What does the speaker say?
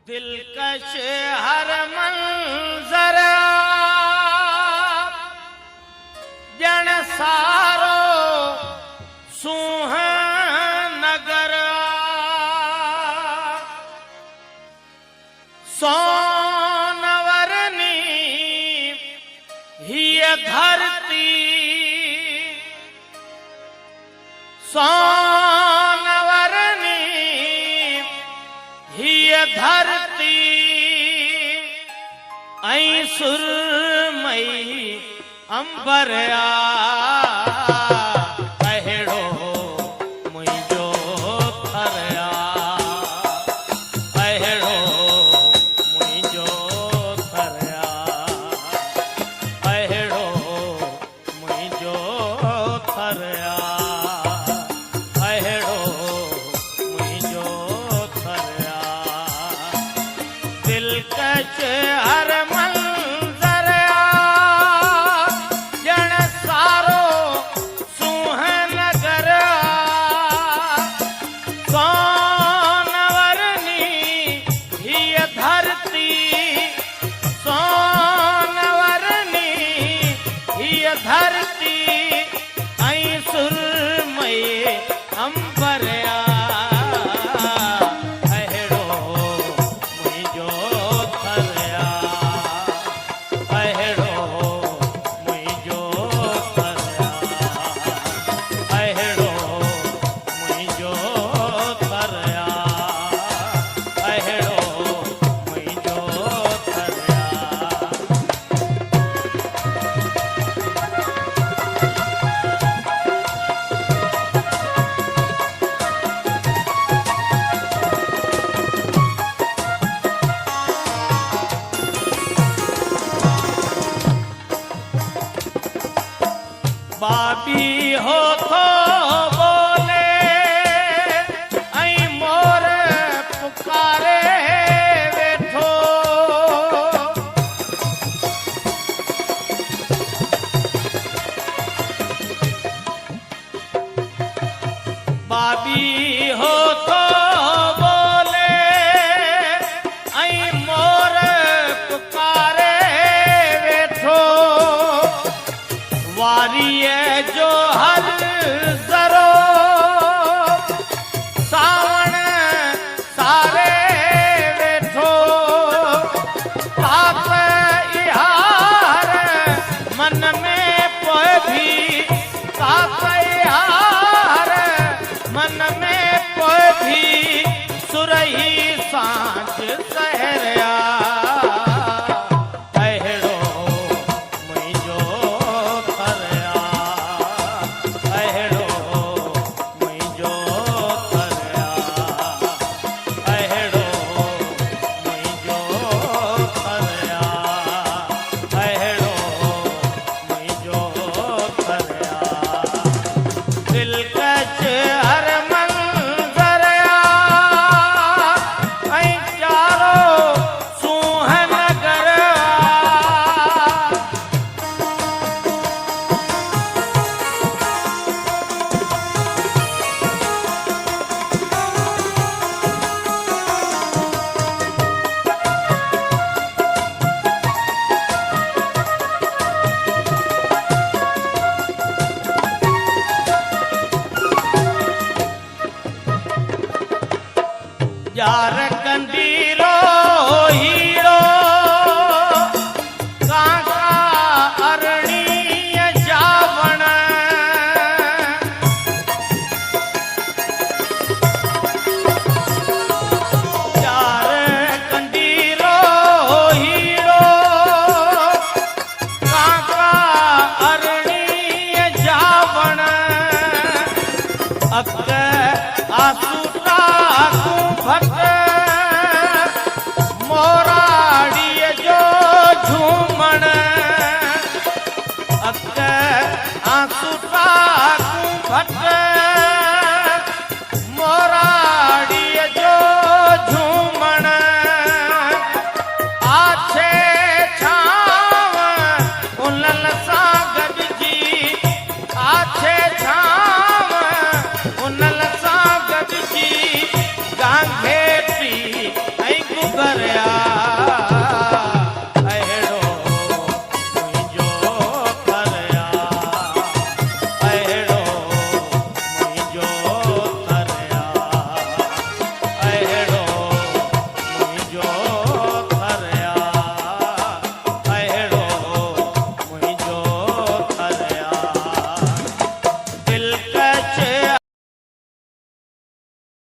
दिलकश हर मंजर जन सारो सुहान नगर सोनवरनी ही धरती सोनवरनी ही धरती ऐं सुरमई अंबरया अहिड़ो मुंहिंजो थरया अहिड़ो मुंहिंजो थरया अहिड़ो मुंहिंजो थरया अहिड़ो मुंहिंजो थरया दिलकश हर मंजर जण सारो सुहान नगर सोनवरनी हीअ धरती सोनवरनी हीअ धरती ऐं सुरमई अंबरया अहिड़ो मुंहिंजो थरया अहिड़ो मुंहिंजो थरया अहिड़ो मुंहिंजो थरया अहिड़ो मुंहिंजो थरया बाबी हो तो बोले ऐं मोर पुकारे वेठो बाबी हो तो बोले ऐं मोर पुकारे वेठो वारीअ जो हल ज़रो सावण सारे वेठो पाप इहार मन में पोइ भी पाप इहार मन में पोइ भी सुरही सांझ सहरिया अहिड़ो मुंहिंजो थरया अहिड़ो मुंहिंजो थरया अहिड़ो मुंहिंजो थरया अहिड़ो मुंहिंजो थरया दिलकश हर मंजर ऐं चारो सुहान नगर यार कंदीरो हीरो काका अरणीय जावण यार कंदीरो हीरो काका अरणीय जावण अक आसू टाकू भट मोराड़ीअ जो झूमण अक आंसू टाकू भट